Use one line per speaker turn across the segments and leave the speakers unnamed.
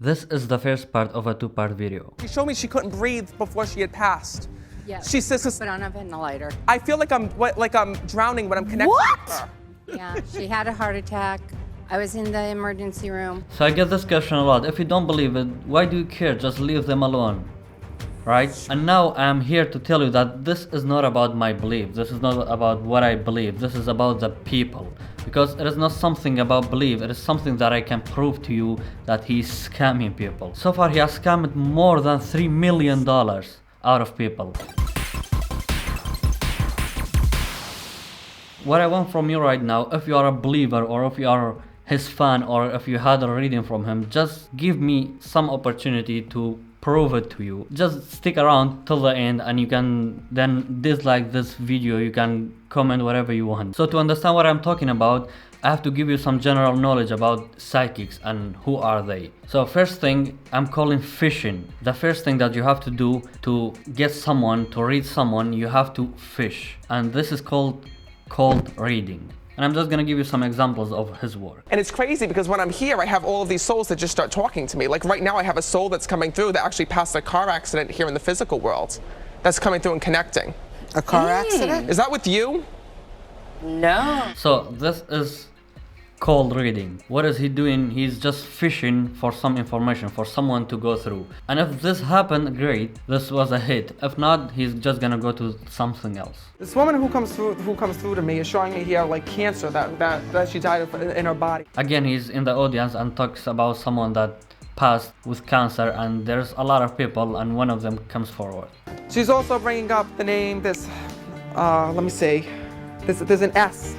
This is the first part of a two-part video.
She showed me she couldn't breathe before she had passed.
Yes.
She says,
Put on a ventilator.
I feel like I'm drowning when I'm connected with her.
Yeah, she had a heart attack. I was in the emergency room.
So I get this question a lot. If you don't believe it, why do you care? Just leave them alone. Right? And now I'm here to tell you that this is not about my belief. This is not about what I believe. This is about the people. Because it is not something about belief. It is something that I can prove to you that he's scamming people. So far he has scammed more than $3 million out of people. What I want from you right now, if you are a believer or if you are his fan or if you had a reading from him, just give me some opportunity to prove it to you. Just stick around till the end and you can then dislike this video, you can comment whatever you want. So to understand what I'm talking about, I have to give you some general knowledge about psychics and who are they. So first thing, I'm calling fishing. The first thing that you have to do to get someone, to read someone, you have to fish. And this is called cold reading. And I'm just gonna give you some examples of his work.
And it's crazy because when I'm here, I have all of these souls that just start talking to me. Like right now, I have a soul that's coming through that actually passed a car accident here in the physical world. That's coming through and connecting.
A car accident?
Is that with you?
No.
So this is cold reading. What is he doing? He's just fishing for some information, for someone to go through. And if this happened, great, this was a hit. If not, he's just gonna go to something else.
This woman who comes through to me is showing me here like cancer that she died of in her body.
Again, he's in the audience and talks about someone that passed with cancer, and there's a lot of people and one of them comes forward.
She's also bringing up the name, let me see, there's an S.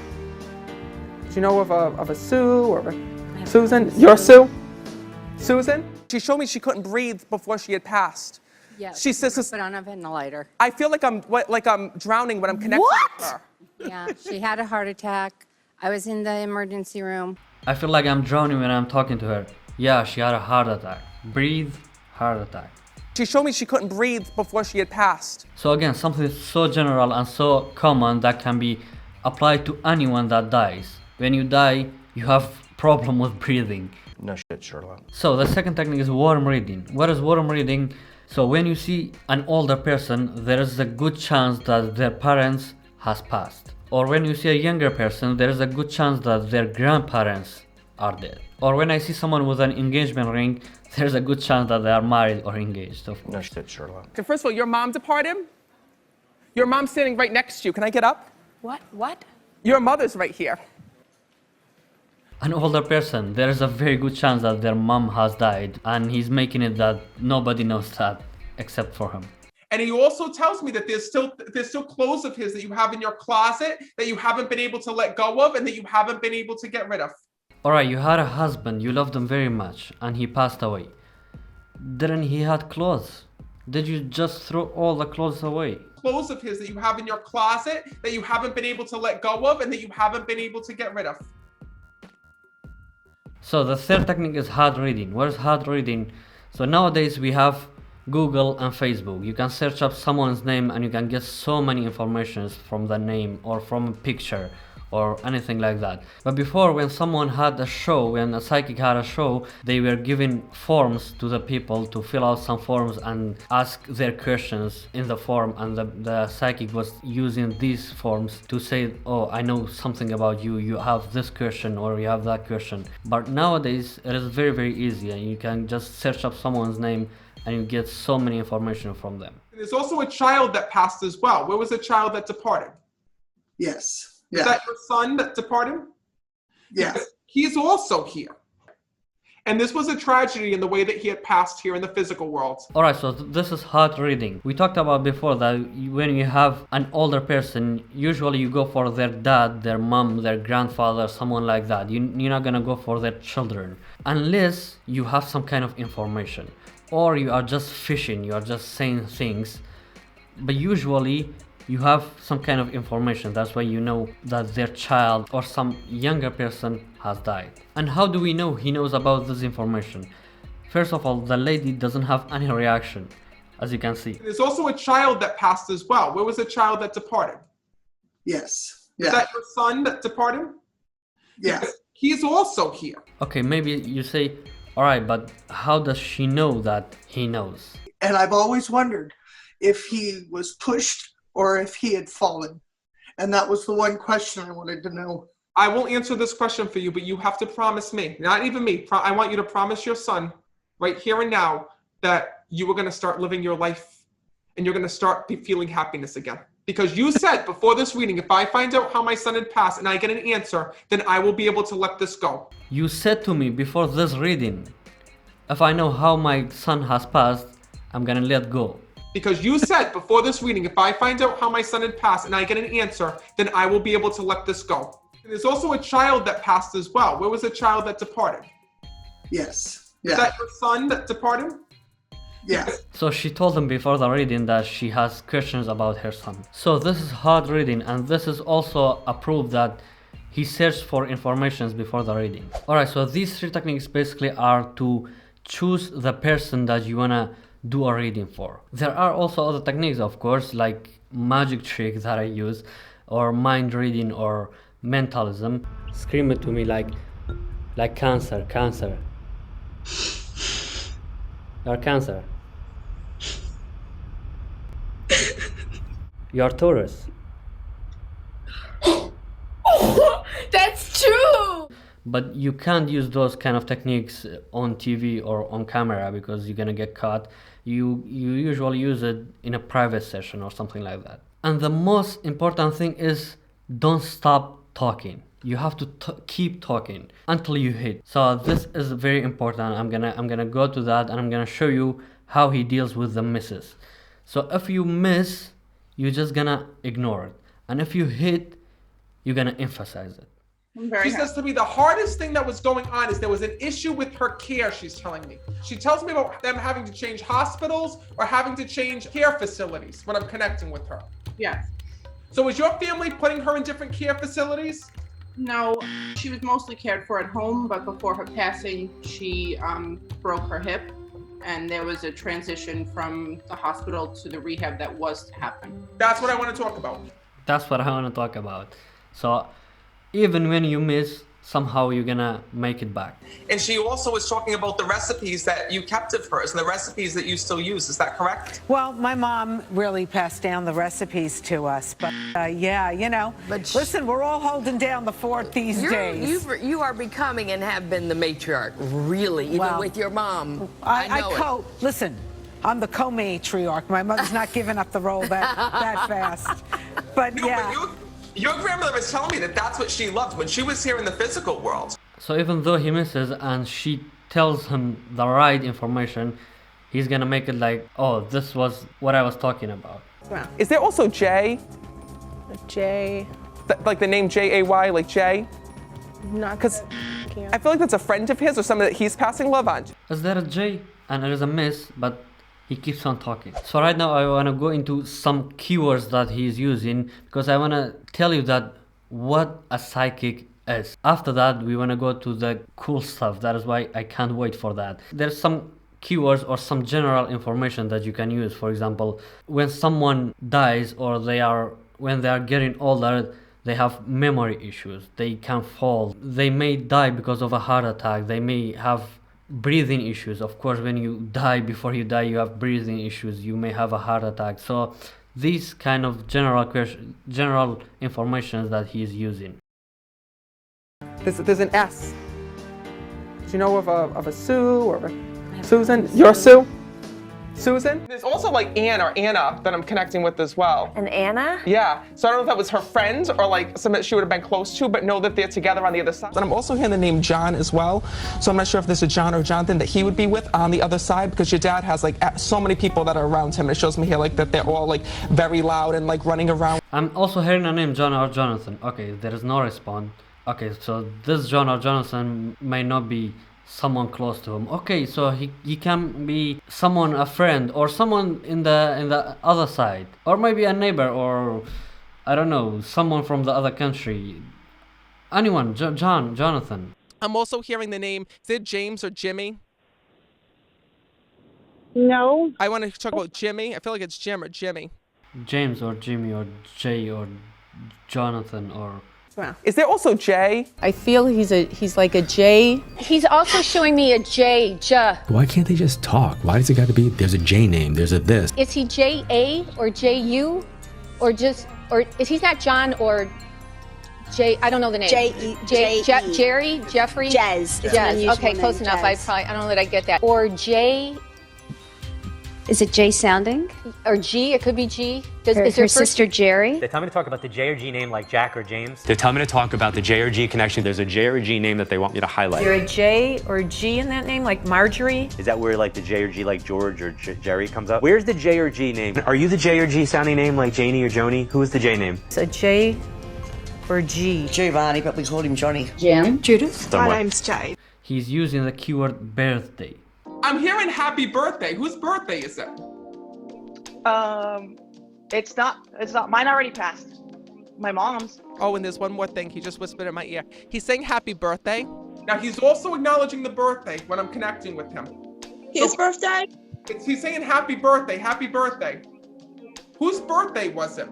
Do you know of a Sue or a Susan? You're Sue? Susan? She showed me she couldn't breathe before she had passed.
Yes.
She says,
Put on a ventilator.
I feel like I'm drowning when I'm connected with her.
Yeah, she had a heart attack. I was in the emergency room.
I feel like I'm drowning when I'm talking to her. Yeah, she had a heart attack. Breathe, heart attack.
She showed me she couldn't breathe before she had passed.
So again, something so general and so common that can be applied to anyone that dies. When you die, you have problem with breathing.
No shit, Sherlock.
So the second technique is worm reading. What is worm reading? So when you see an older person, there is a good chance that their parents has passed. Or when you see a younger person, there is a good chance that their grandparents are dead. Or when I see someone with an engagement ring, there's a good chance that they are married or engaged.
No shit, Sherlock.
Okay, first of all, your mom departed? Your mom's standing right next to you. Can I get up?
What?
Your mother's right here.
An older person, there is a very good chance that their mom has died, and he's making it that nobody knows that except for him.
And he also tells me that there's still clothes of his that you have in your closet that you haven't been able to let go of and that you haven't been able to get rid of.
Alright, you had a husband, you loved him very much, and he passed away. Didn't he had clothes? Did you just throw all the clothes away?
Clothes of his that you have in your closet that you haven't been able to let go of and that you haven't been able to get rid of.
So the third technique is hard reading. What is hard reading? So nowadays we have Google and Facebook. You can search up someone's name and you can get so many informations from the name or from a picture or anything like that. But before, when someone had a show, when a psychic had a show, they were giving forms to the people to fill out some forms and ask their questions in the form, and the psychic was using these forms to say, oh, I know something about you, you have this question or you have that question. But nowadays it is very, very easy, and you can just search up someone's name and you get so many information from them.
There's also a child that passed as well. Where was a child that departed?
Yes.
Is that your son that departed?
Yes.
He's also here. And this was a tragedy in the way that he had passed here in the physical world.
Alright, so this is hard reading. We talked about before that when you have an older person, usually you go for their dad, their mom, their grandfather, someone like that. You're not gonna go for their children. Unless you have some kind of information. Or you are just fishing, you are just saying things. But usually, you have some kind of information. That's why you know that their child or some younger person has died. And how do we know he knows about this information? First of all, the lady doesn't have any reaction, as you can see.
There's also a child that passed as well. Where was a child that departed?
Yes.
Is that your son that departed?
Yes.
He's also here.
Okay, maybe you say, Alright, but how does she know that he knows?
And I've always wondered if he was pushed or if he had fallen. And that was the one question I wanted to know.
I will answer this question for you, but you have to promise me, not even me. I want you to promise your son right here and now that you are going to start living your life and you're going to start feeling happiness again. Because you said before this reading, if I find out how my son had passed and I get an answer, then I will be able to let this go.
You said to me before this reading, if I know how my son has passed, I'm gonna let go.
Because you said before this reading, if I find out how my son had passed and I get an answer, then I will be able to let this go. And there's also a child that passed as well. Where was the child that departed?
Yes.
Is
Yeah.
that your son that departed?
Yes.
So she told him before the reading that she has questions about her son. So this is hard reading, and this is also a proof that he searched for informations before the reading. Alright, so these three techniques basically are to choose the person that you wanna do a reading for. There are also other techniques, of course, like magic trick that I use, or mind reading, or mentalism. Scream it to me like cancer, cancer. You're cancer. You're Taurus.
That's true!
But you can't use those kind of techniques on TV or on camera because you're gonna get caught. You usually use it in a private session or something like that. And the most important thing is don't stop talking. You have to keep talking until you hit. So this is very important. I'm gonna go to that and I'm gonna show you how he deals with the misses. So if you miss, you're just gonna ignore it, and if you hit, you're gonna emphasize it.
She says to me the hardest thing that was going on is there was an issue with her care, she's telling me. She tells me about them having to change hospitals or having to change care facilities when I'm connecting with her.
Yes.
So is your family putting her in different care facilities?
No, she was mostly cared for at home, but before her passing, she broke her hip, and there was a transition from the hospital to the rehab that was to happen.
That's what I want to talk about.
That's what I want to talk about. So even when you miss, somehow you're gonna make it back.
And she also was talking about the recipes that you kept of hers and the recipes that you still use. Is that correct?
Well, my mom really passed down the recipes to us, but yeah, you know.
But
listen, we're all holding down the fort these days.
You are becoming and have been the matriarch, really, even
Well,
with your mom.
Listen, I'm the co-matriarch. My mother's not giving up the role that fast. But
No,
yeah.
but your grandmother was telling me that that's what she loved when she was here in the physical world.
So even though he misses and she tells him the right information, he's gonna make it like, oh, this was what I was talking about.
Is there also Jay?
Jay.
Like the name Jay, like Jay?
Not
Because I feel like that's a friend of his or somebody that he's passing love on.
Is there a J? And there is a miss, but he keeps on talking. So right now I want to go into some keywords that he's using because I want to tell you that what a psychic is. After that we want to go to the cool stuff. That is why I can't wait for that. There's some keywords or some general information that you can use. For example, when someone dies or when they are getting older, they have memory issues, they can fall, they may die because of a heart attack, they may have breathing issues. Of course, when you die, before you die, you have breathing issues, you may have a heart attack. So these kind of general information that he is using.
There's an S. Do you know of a Sue or a Susan? You're a Sue? Susan? There's also like Ann or Anna that I'm connecting with as well.
And Anna?
Yeah, so I don't know if that was her friend or like someone that she would have been close to, but know that they're together on the other side. And I'm also hearing the name John as well. So I'm not sure if there's a John or Jonathan that he would be with on the other side, because your dad has like so many people that are around him. It shows me here like that they're all like very loud and like running around.
I'm also hearing a name John or Jonathan. Okay, there is no response. Okay, so this John or Jonathan may not be someone close to him. Okay, so he can be someone, a friend, or someone in the other side, or maybe a neighbor, or I don't know, someone from the other country. Anyone, Jonathan.
I'm also hearing the name, is it James or Jimmy?
No.
I want to talk about Jimmy. I feel like it's Jim or Jimmy.
James or Jimmy or Jay or Jonathan or
Wow. Is there also J?
I feel he's like a J.
He's also showing me a J.
Why can't they just talk? Why does it got to be, there's a J name, there's a this?
Is he J-A or J-U? Or is he not John or J? I don't know the name. Jerry? Jeffrey? Jez. Okay, close enough. I don't know that I get that. Or J.
Is it J sounding?
Or G? It could be G.
Is her sister Jerry?
They tell me to talk about the J or G name like Jack or James. They tell me to talk about the J or G connection. There's a J or G name that they want me to highlight.
Is there a J or G in that name, like Marjorie?
Is that where like the J or G like George or Jerry comes up? Where's the J or G name? Are you the J or G sounding name like Janie or Joni? Who is the J name?
It's a J or G.
Giovanni, but we call him Johnny.
Jim? Judith?
My name's Jay.
He's using the keyword birthday.
I'm hearing happy birthday. Whose birthday is it?
It's not. Mine already passed. My mom's.
Oh, and there's one more thing. He just whispered in my ear. He's saying happy birthday. Now, he's also acknowledging the birthday when I'm connecting with him.
His birthday?
He's saying happy birthday, happy birthday. Whose birthday was it?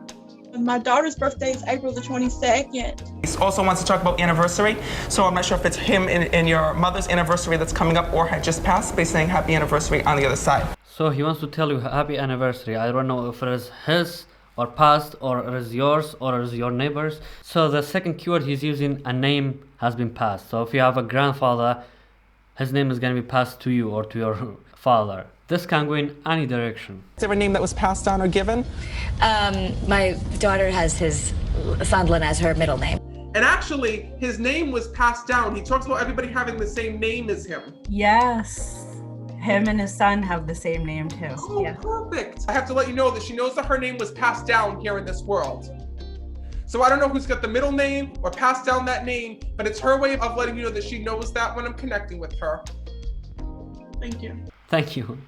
My daughter's birthday is April the 22nd.
He also wants to talk about anniversary, so I'm not sure if it's him and your mother's anniversary that's coming up or had just passed, but he's saying happy anniversary on the other side.
So he wants to tell you happy anniversary. I don't know if it is his or past or it is yours or it is your neighbor's. So the second keyword he's using, a name has been passed. So if you have a grandfather, his name is going to be passed to you or to your father. This can go in any direction.
Is there a name that was passed on or given?
My daughter has his Sondland as her middle name.
And actually, his name was passed down. He talks about everybody having the same name as him.
Yes. Him and his son have the same name too.
Oh, yeah. Perfect. I have to let you know that she knows that her name was passed down here in this world. So I don't know who's got the middle name or passed down that name, but it's her way of letting you know that she knows that when I'm connecting with her.
Thank you.
Thank you.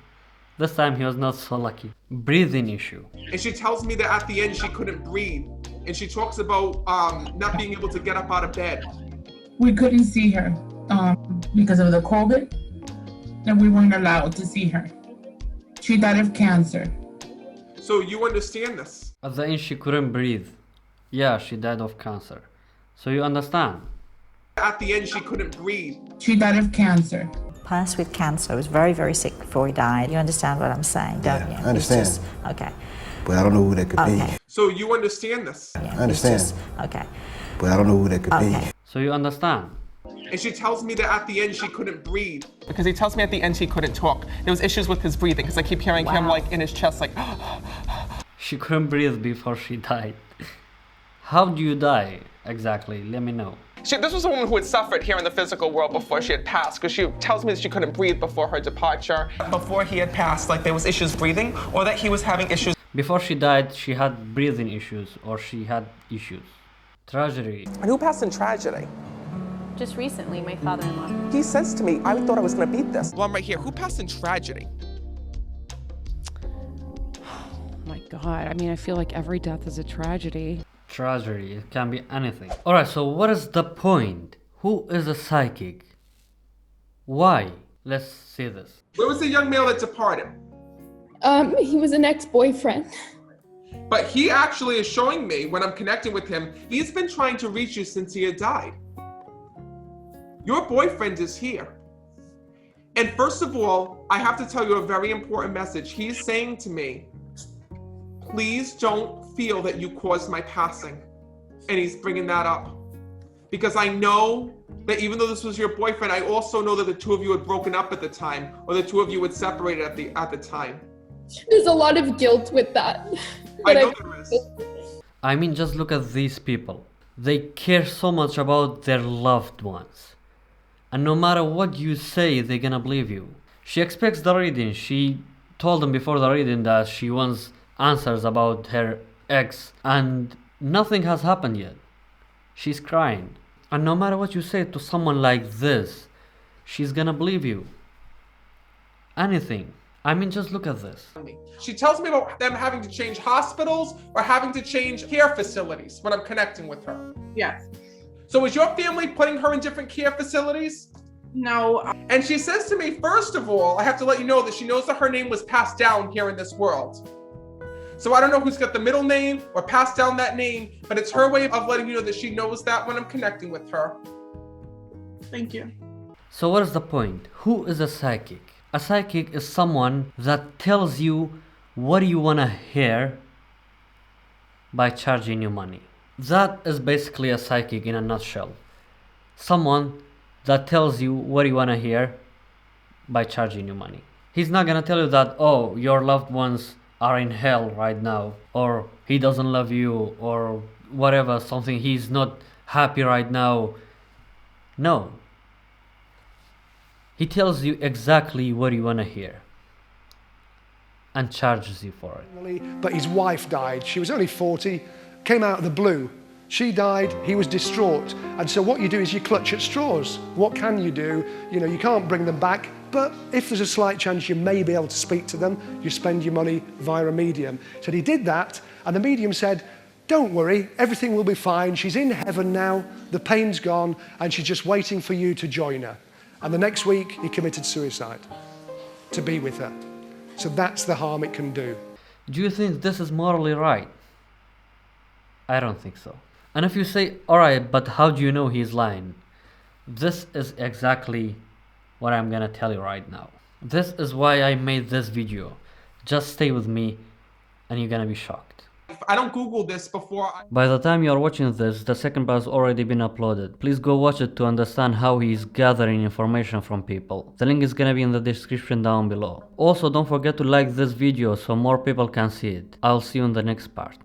This time he was not so lucky. Breathing issue.
And she tells me that at the end she couldn't breathe. And she talks about not being able to get up out of bed.
We couldn't see her because of the COVID, and we weren't allowed to see her. She died of cancer.
So you understand this?
At the end she couldn't breathe. Yeah, she died of cancer. So you understand?
At the end she couldn't breathe.
She died of cancer.
Passed with cancer. He was very, very sick before he died. You understand what I'm saying, don't you?
I understand.
Just, okay.
But I don't know who that could be.
So you understand this?
Yeah,
I understand.
Okay.
But I don't know who that could be.
So you understand?
And she tells me that at the end she couldn't breathe. Because he tells me at the end she couldn't talk. There was issues with his breathing because I keep hearing him like in his chest like
She couldn't breathe before she died. How do you die exactly? Let me know.
This was a woman who had suffered here in the physical world before she had passed, because she tells me that she couldn't breathe before her departure. Before he had passed, like there was issues breathing, or that he was having issues.
Before she died, she had breathing issues, or she had issues. Tragedy.
And who passed in tragedy?
Just recently, my father-in-law.
He says to me, I thought I was gonna beat this. Well, I'm right here. Who passed in tragedy?
Oh my God, I mean, I feel like every death is a tragedy.
Tragedy, it can be anything. Alright, so what is the point? Who is a psychic? Why? Let's see this.
Where was the young male that departed?
He was an ex-boyfriend.
But he actually is showing me, when I'm connecting with him, he's been trying to reach you since he had died. Your boyfriend is here. And first of all, I have to tell you a very important message. He's saying to me, please don't feel that you caused my passing. And he's bringing that up. Because I know that even though this was your boyfriend, I also know that the two of you had broken up at the time, or the two of you had separated at the time.
There's a lot of guilt with that.
I know there is.
I mean, just look at these people. They care so much about their loved ones. And no matter what you say, they're gonna believe you. She expects the reading. She told them before the reading that she wants answers about her ex, and nothing has happened yet. She's crying. And no matter what you say to someone like this, she's gonna believe you. Anything. I mean, just look at this.
She tells me about them having to change hospitals or having to change care facilities when I'm connecting with her.
Yes.
So is your family putting her in different care facilities?
No.
And she says to me, first of all, I have to let you know that she knows that her name was passed down here in this world. So I don't know who's got the middle name or passed down that name, but it's her way of letting you know that she knows that when I'm connecting with her.
Thank you.
So what is the point? Who is a psychic? A psychic is someone that tells you what you want to hear by charging you money. That is basically a psychic in a nutshell. Someone that tells you what you want to hear by charging you money. He's not gonna tell you that, oh, your loved ones are in hell right now, or he doesn't love you, or whatever, something, he's not happy right now. No. He tells you exactly what you want to hear and charges you for it.
But his wife died. She was only 40, came out of the blue. She died, he was distraught. And so what you do is you clutch at straws. What can you do? You know, you can't bring them back, but if there's a slight chance you may be able to speak to them, you spend your money via a medium. So he did that, and the medium said, don't worry, everything will be fine. She's in heaven now, the pain's gone, and she's just waiting for you to join her. And the next week, he committed suicide to be with her. So that's the harm it can do.
Do you think this is morally right? I don't think so. And if you say, alright, but how do you know he's lying? This is exactly what I'm gonna tell you right now. This is why I made this video. Just stay with me and you're gonna be shocked.
I don't Google this before.
By the time you are watching this, the second part has already been uploaded. Please go watch it to understand how he is gathering information from people. The link is gonna be in the description down below. Also, don't forget to like this video so more people can see it. I'll see you in the next part.